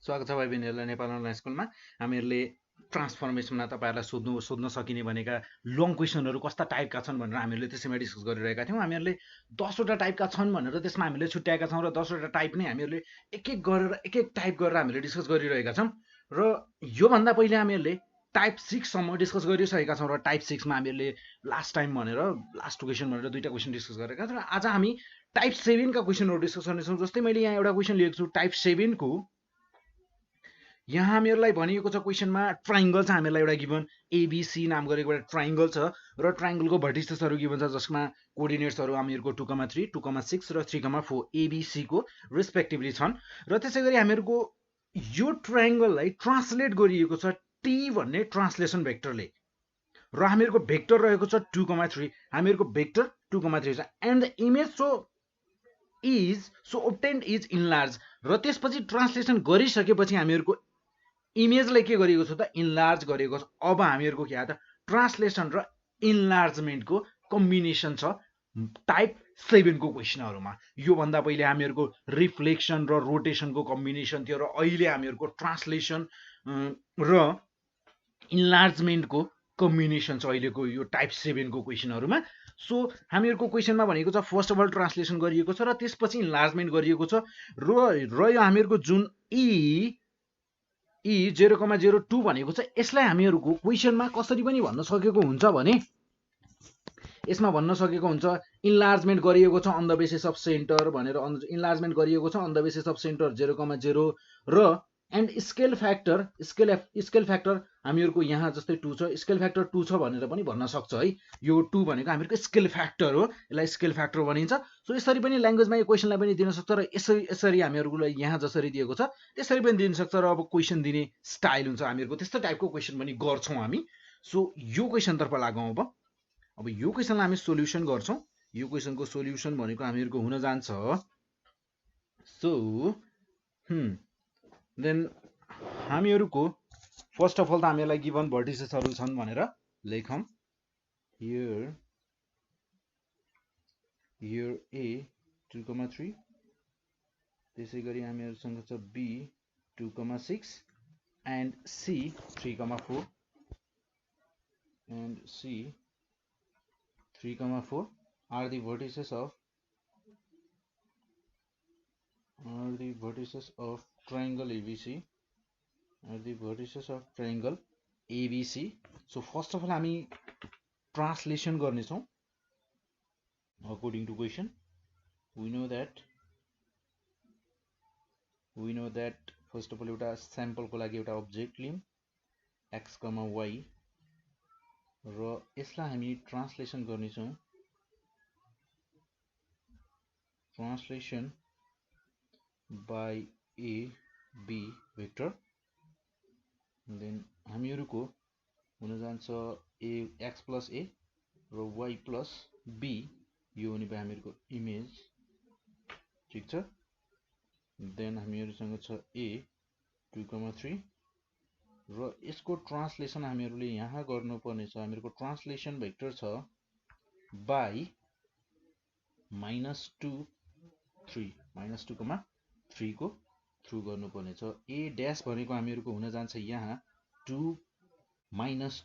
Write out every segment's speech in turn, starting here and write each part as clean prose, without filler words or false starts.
स्वागत छ भाइ बहिनीहरुलाई नेपाल अनलाइन स्कुलमा। हामीहरुले ट्रान्सफर्मेसनमा तपाईहरुलाई सोध्न सकिने भनेका लङ क्वेशनहरु कस्ता टाइपका छन् भनेर हामीहरुले त्यसैमा डिस्कस गरिरहेका थियौं। हामीहरुले 10 वटा टाइपका छन् भनेर त्यसमा हामीले छुट्याएका छौं र 10 वटा टाइप नै हामीहरुले एक एक टाइप गरेर हामीले डिस्कस गरिरहेका छौं र यो भन्दा पहिले हामीहरुले टाइप 6 सम्म डिस्कस गरिसकेका छौं र टाइप 6 मा हामीहरुले लास्ट टाइम भनेर लास्ट क्वेशन भनेर दुईटा क्वेशन डिस्कस गरेका छौं र आज हामी टाइप 7 का क्वेशनहरु डिस्कस गर्ने छौं। जस्तै मैले यहाँ एउटा क्वेशन लिएको छु टाइप 7 को। यहाँ हामीहरुलाई भनिएको छ क्वेशनमा ट्रायंगल छ, हामीहरुलाई एउटा गिवन एबीसी नाम गरेको एउटा ट्रायंगल छ र ट्रायंगलको भर्टिसेसहरु गिवन छ जसमा कोअर्डिनेट्सहरु हामीहरुको 2,3, 2,6 र 3,4 एबीसी को रेस्पेक्टिभली छन् र त्यसैगरी हामीहरुको यो ट्रायंगललाई ट्रान्सलेट गरिएको छ टी भन्ने ट्रान्सलेसन भेक्टरले र हामीहरुको भेक्टर रहेको छ 2,3, हामीहरुको भेक्टर 2,3 छ and the image so obtained is enlarge र त्यसपछि ट्रान्सलेसन गरिसकेपछि हामीहरुको इमेजलाई के गरिएको छ त इनलार्ज गरिएको छ। अब हामीहरुको के आयो त ट्रान्सलेसन र इनलार्जमेन्टको कम्बिनेसन छ टाइप 7 को क्वेशनहरुमा। यो भन्दा पहिले हामीहरुको रिफ्लेक्सन र रोटेसनको कम्बिनेसन थियो र अहिले हामीहरुको ट्रान्सलेसन र इनलार्जमेन्टको कम्बिनेसन छ अहिलेको यो टाइप 7 को क्वेशनहरुमा। सो हामीहरुको क्वेशनमा भनेको छ फर्स्ट अफ अल ट्रान्सलेसन गरिएको छ र त्यसपछि इनलार्जमेन्ट गरिएको छ र यो हामीहरुको जुन E 0,02 भनेको छ यसलाई हामीहरुको क्वेशनमा कसरी पनि भन्न सकेको हुन्छ भने यसमा भन्न सकेको हुन्छ इनलार्जमेन्ट गरिएको छ on the basis of centre भनेर इनलार्जमेन्ट गरिएको छ on the basis of centre 0,0 र एन्ड स्केल फ्याक्टर हामीहरुको यहाँ जस्तै 2 छ, स्केल फ्याक्टर 2 छ भनेर पनि भन्न सक्छ है। यो 2 भनेको हामीहरुको स्केल फ्याक्टर हो, यसलाई स्केल फ्याक्टर भनिन्छ। सो यसरी पनि ल्याङ्ग्वेजमा यो क्वेशनलाई पनि दिन सक्छ र यसरी हामीहरुलाई यहाँ जसरी दिएको छ त्यसरी पनि दिन सक्छ र अब क्वेशन दिने स्टाइल हुन्छ हामीहरुको त्यस्तो टाइपको क्वेशन पनि गर्छौं हामी। सो यो क्वेशन तर्फ लागौं। अब यो क्वेशनलाई हामी सोल्युसन गर्छौं। यो क्वेशनको सोल्युसन भनेको हामीहरुको हुन जान्छ सो देन हामीहरुको फर्स्ट अफ अल त हामीहरुलाई गिवन भर्टिसेसहरु छन् भनेर लेखौं। here a 2,3 त्यसैगरी हामीहरुसँग छ b 2,6 and c 3,4 and c 3,4 are the vertices of triangle ABC So first of all हामी ट्रान्सलेसन गर्ने छौं according to question. we know that first of all एउटा स्याम्पल को लागि एउटा अब्जेक्ट लियौं x, y र यसलाई हामी ट्रान्सलेसन गर्ने छौं translation by a b vector. then हामीहरुको हुन जान्छ a x plus a र y plus b यो हुने भयो हामीहरुको इमेज, ठीक छ। देन हामीहरुसँग छ a 2,3 र यसको ट्रान्सलेसन हामीहरुले यहाँ गर्नुपर्ने छ। हामीहरुको ट्रान्सलेसन भेक्टर छ by -2,3 को थ्रु गर्नुपर्ने छ। a ड्याश भनेको हामीहरुको हुन जान्छ यहाँ 2 -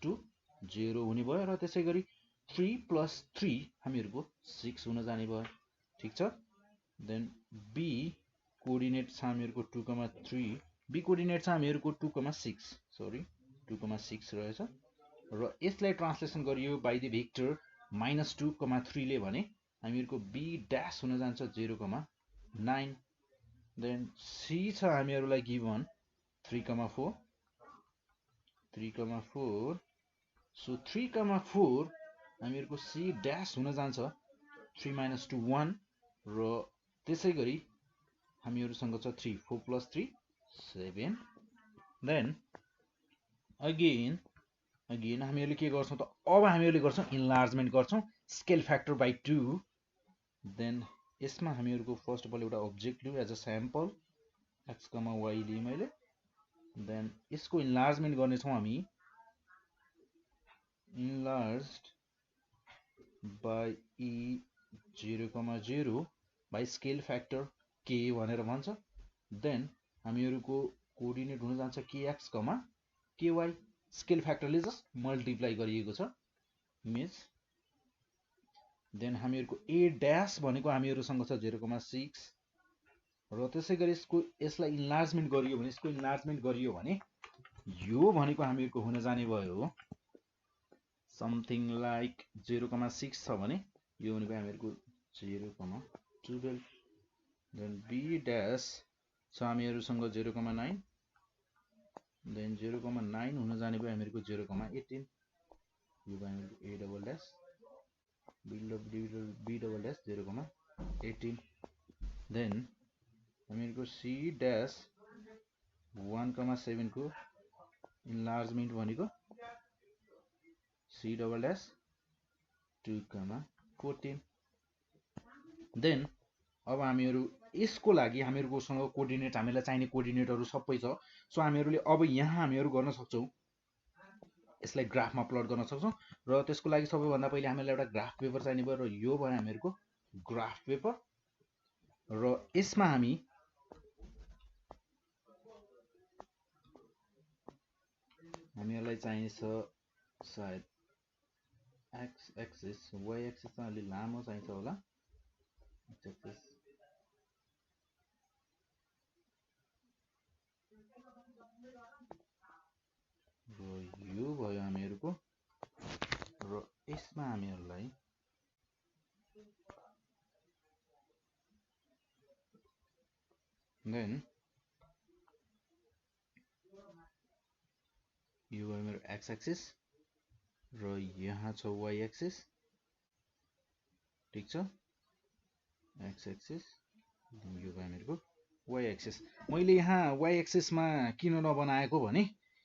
2 0 हुने भयो र त्यसैगरी 3 + 3 हामीहरुको 6 हुन जाने भयो, ठीक छ। देन b कोअर्डिनेट छ हामीहरुको 2,3 b कोअर्डिनेट छ हामीहरुको 2,6 सरी 2,6 रहेछ र यसलाई ट्रान्सलेसन गरियो बाइ द भेक्टर -2,3 ले भने हामीहरुको b ड्याश हुन जान्छ 0,9 देन c छ हामीहरुलाई गिवन 3,4 सो 3,4 हामीहरुको c ड्याश हुन जान्छ 3 - 2 1 र त्यसैगरी हामीहरुसँग छ 3 4 + 3 7 देन अगेन हामीहरुले के गर्छौं त अब हामीहरुले गर्छौं इनलार्जमेन्ट गर्छौं स्केल फ्याक्टर बाइ 2 देन यसमा हामीहरुको फर्स्ट अफ अल एउटा अब्जेक्ट लियौं as a sample x, y लिएँ मैले। देन यसको इनलार्जमेन्ट गर्ने छौं हामी enlarged by e 0,0 by scale factor k भनेर भन्छ। देन हामीहरुको कोअर्डिनेट हुन जान्छ kx, ky, स्केल फ्याक्टरले जस्ट मल्टिप्लाई गरिएको छ इमेज। देन हामीहरुको a ड्याश भनेको हामीहरुसँग छ 0,6 र त्यसै गरी यसलाई इन्लार्जमेन्ट गरियो भने यो भनेको हामीहरुको हुन जाने भयो समथिङ लाइक 0,6 छ भने यो भनेको हामीहरुको 0,12। देन b ड्याश छ हामीहरुसँग 0,9 देन 0,9 हुन जाने भयो हामीहरुको 0,18 यो भयो हामीहरुको a double dash b double dash 0,18। Then हामीहरुको c ड्याश 1,7 को इन्लार्जमेन्ट भनेको c डबल ड्याश 2,14। देन अब हामीहरु यसको लागि हामीहरुकोसँग कोअर्डिनेट हामीलाई चाहिने कोअर्डिनेटहरु सबै छ। सो हामीहरुले अब यहाँ हामीहरु गर्न सक्छौं यसलाई ग्राफमा प्लट गर्न सक्छौं र त्यसको लागि सबैभन्दा पहिले हामीलाई एउटा ग्राफ पेपर चाहिने भयो र यो भयो हामीहरुको ग्राफ पेपर र यसमा हामीहरुलाई चाहिने छ सायद x एक्सिस y एक्सिस चाहिँ अलि लामो चाहिन्छ होला x एक्सिस र यो भयो हामीहरुको र यसमा हामीहरुलाई देन यो भयो मेरो x एक्सिस र यहाँ छ y एक्सिस ठीक छ x एक्सिस यो भयो मेरो y एक्सिस। मैले यहाँ y एक्सिस मा किन नबनाएको भने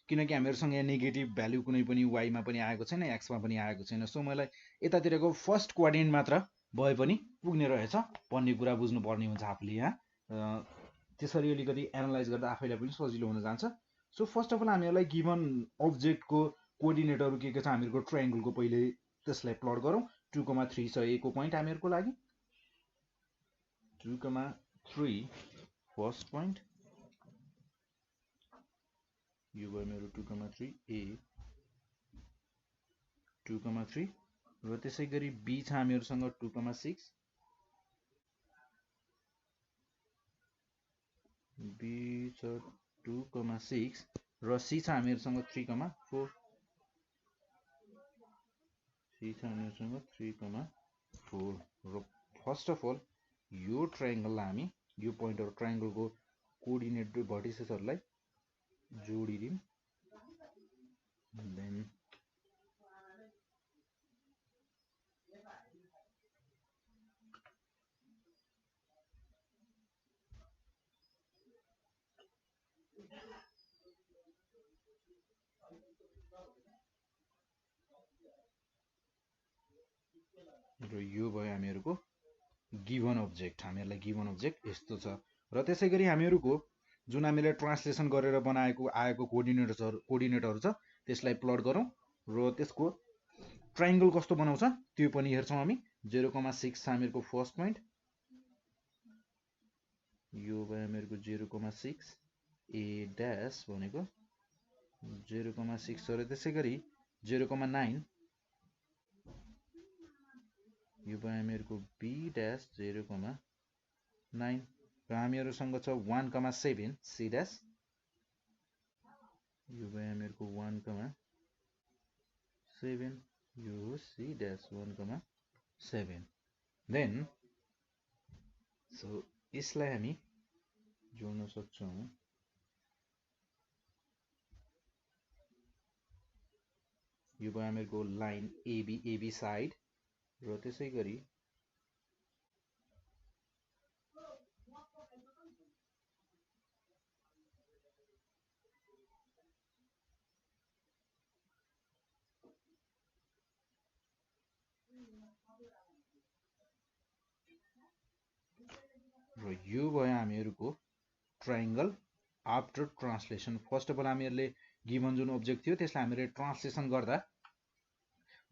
किनकि हामीहरुसँग यहाँ नेगेटिभ भ्यालु कुनै पनि y मा पनि आएको छैन x मा पनि आएको छैन। सो मलाई यतातिरको फर्स्ट कोअर्डिनेट मात्र भए पनि पुग्ने रहेछ भन्ने कुरा बुझ्नु पर्ने हुन्छ आफूले यहाँ त्यसरी अलिकति एनालाइज गर्दा आफैलाई पनि सजिलो हुन जान्छ। सो फर्स्ट अफ अल हामीहरुलाई गिवन अब्जेक्ट को कोअर्डिनेटहरु के छ हामीहरुको ट्रायंगल को पहिले त्यसलाई प्लट गरौँ। 2,3 छ a को प्वाइन्ट हामीहरुको लागि 2,3 फर्स्ट प्वाइन्ट यो भयो मेरो 2,3 a 2,3 र त्यसै गरी b छ हामीहरुसँग 2,6 b छ 2,6 र c छ हामीहरुसँग 3,4 c छ हामीहरुसँग 3,4 र फर्स्ट अफ अल यो ट्रायंगललाई हामी यो पोइन्टहरु ट्रायंगलको कोअर्डिनेट भर्टिसेसहरुलाई जोडिदिम। देन र यो भयो हामीहरुको गिवन अब्जेक्ट हामीहरुलाई गिवन अब्जेक्ट यस्तो छ र त्यसै गरी हामीहरुको जुन हामीले ट्रान्सलेसन गरेर बनाएको आएको कोअर्डिनेटहरु छ त्यसलाई प्लट गरौँ र त्यसको ट्रायंगल कस्तो बनाउँछ त्यो पनि हेर्छौं हामी। 0,6 छ हामीहरुको फर्स्ट प्वाइन्ट यो भयो हामीहरुको 0,6 a ड्याश भनेको 0,6 र त्यसै गरी 0,9 यो भयो हामीहरुको b ड्याश 0,9 र हामीहरुसँग छ 1,7 c ड्याश यो भयो हामीहरुको 1,7 यो c ड्याश 1,7 देन सो यसलाई हामी जोड्न सक्छौं यो भयो हामीहरुको लाइन AB साइड र त्यसै गरी र यो भयो हामीहरुको triangle after translation. First of all हामीहरुले गिवन जुन अब्जेक्ट थियो त्यसलाई हामीले ट्रान्सलेसन गर्दा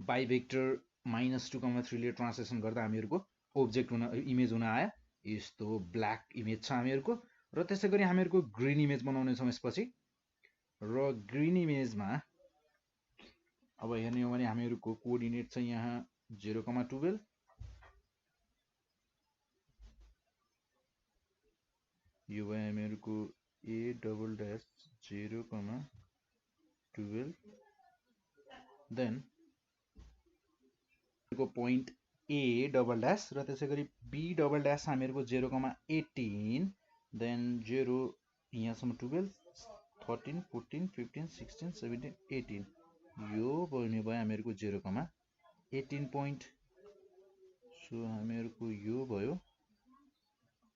बाइ भेक्टर -2,3 ले ट्रान्सलेसन गर्दा हामीहरुको अब्जेक्ट हुन इमेज हुन आयो यस्तो ब्ल्याक इमेज छ हामीहरुको र त्यसैगरी हामीहरुको ग्रीन इमेज बनाउने छौं यसपछि र ग्रीन इमेजमा अब हेर्ने हो भने हामीहरुको कोअर्डिनेट चाहिँ यहाँ 0,12 यो भयो हामीहरुको a'0,12 देन को point a डबल डैश र त्यसैगरी b डबल डैश हामीहरुको 0,18 देन 0 यहाँसम्म 12 13 14 15 16 17 18 यो बन्ने भयो हामीहरुको 0,18 point सो हामीहरुको यो भयो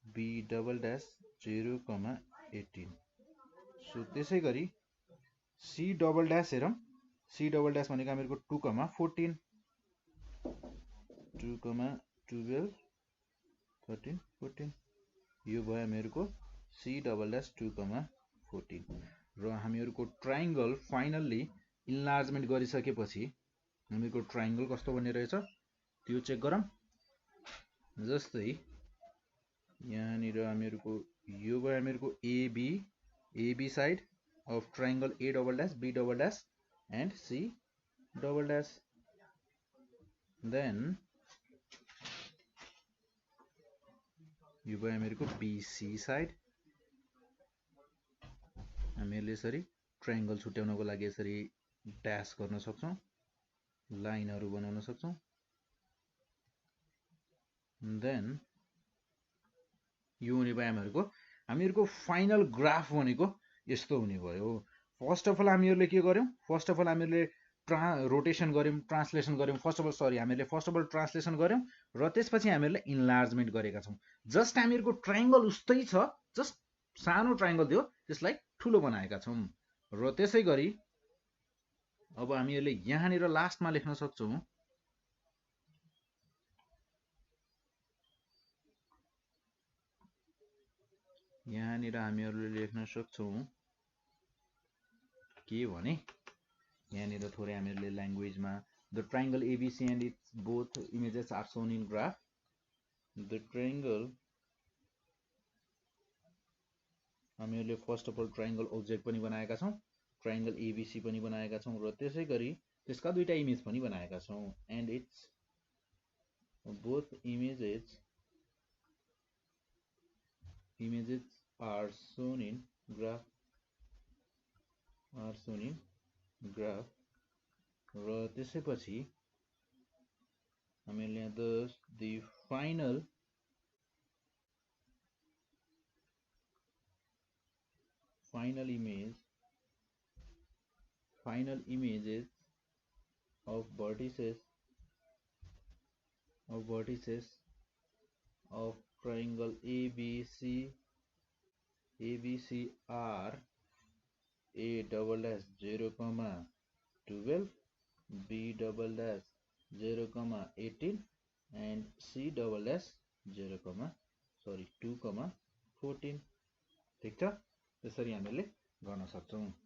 b डबल डैश 0,18 सो त्यसैगरी c डबल डैश हेरौं c डबल डैश भनेको हामीहरुको 2,14 2,12 13 14 यो भयो हामीहरुको c डबल डैश 2,14 र हामीहरुको ट्रायंगल फाइनली इन्लार्जमेन्ट गरिसकेपछि हामीहरुको ट्रायंगल कस्तो बन्ने रहेछ त्यो चेक गरौं जस्तै यहाँ निर हामीहरुको यो भयो हामीहरुको AB side of triangle A double dash B double dash and C double dash then यो भयो हामीहरुको BC साइड हामीले यसरी ट्रायंगल छुट्याउनको लागि यसरी ड्याश गर्न सक्छौं लाइनहरु बनाउन सक्छौं देन यो हुने भयो हामीहरुको फाइनल ग्राफ भनेको यस्तो हुने भयो फर्स्ट अफ अल हामीहरुले के गर्यौं फर्स्ट अफ अल हामीहरुले रोटेसन गर्यौं ट्रान्सलेसन गर्यौं फर्स्ट अफ अल सरी हामीहरुले फर्स्ट अफ अल ट्रान्सलेसन गर्यौं र त्यसपछि हामीहरुले इन्लार्जमेन्ट गरेका छौं जस्ट हामीहरुको ट्रायंगल उस्तै छ जस्ट सानो ट्रायंगल थियो त्यसलाई ठूलो बनाएका छौं र त्यसैगरी अब हामीहरुले यहाँ निर लास्टमा लेख्न सक्छौं यहाँ निर हामीहरुले लेख्न सक्छौं के भने यहाँ निर थोरै हामीहरुले ल्याङ्ग्वेजमा the triangle ABC and its both images are shown in graph the triangle हामीहरुले first of all triangle object पनि बनाएका छौं ट्रायंगल ABC पनि बनाएका छौं र त्यसैगरी त्यसका दुईटा इमेज पनि बनाएका छौं and its both images are shown in graph र त्यसैपछि हामीले यहाँ the final images of vertices of triangle ABC are A double dash 0,12 B double dash 0,18 and C double dash 2,14 ठीक छ त्यसरी हामीले गर्न सक्छौं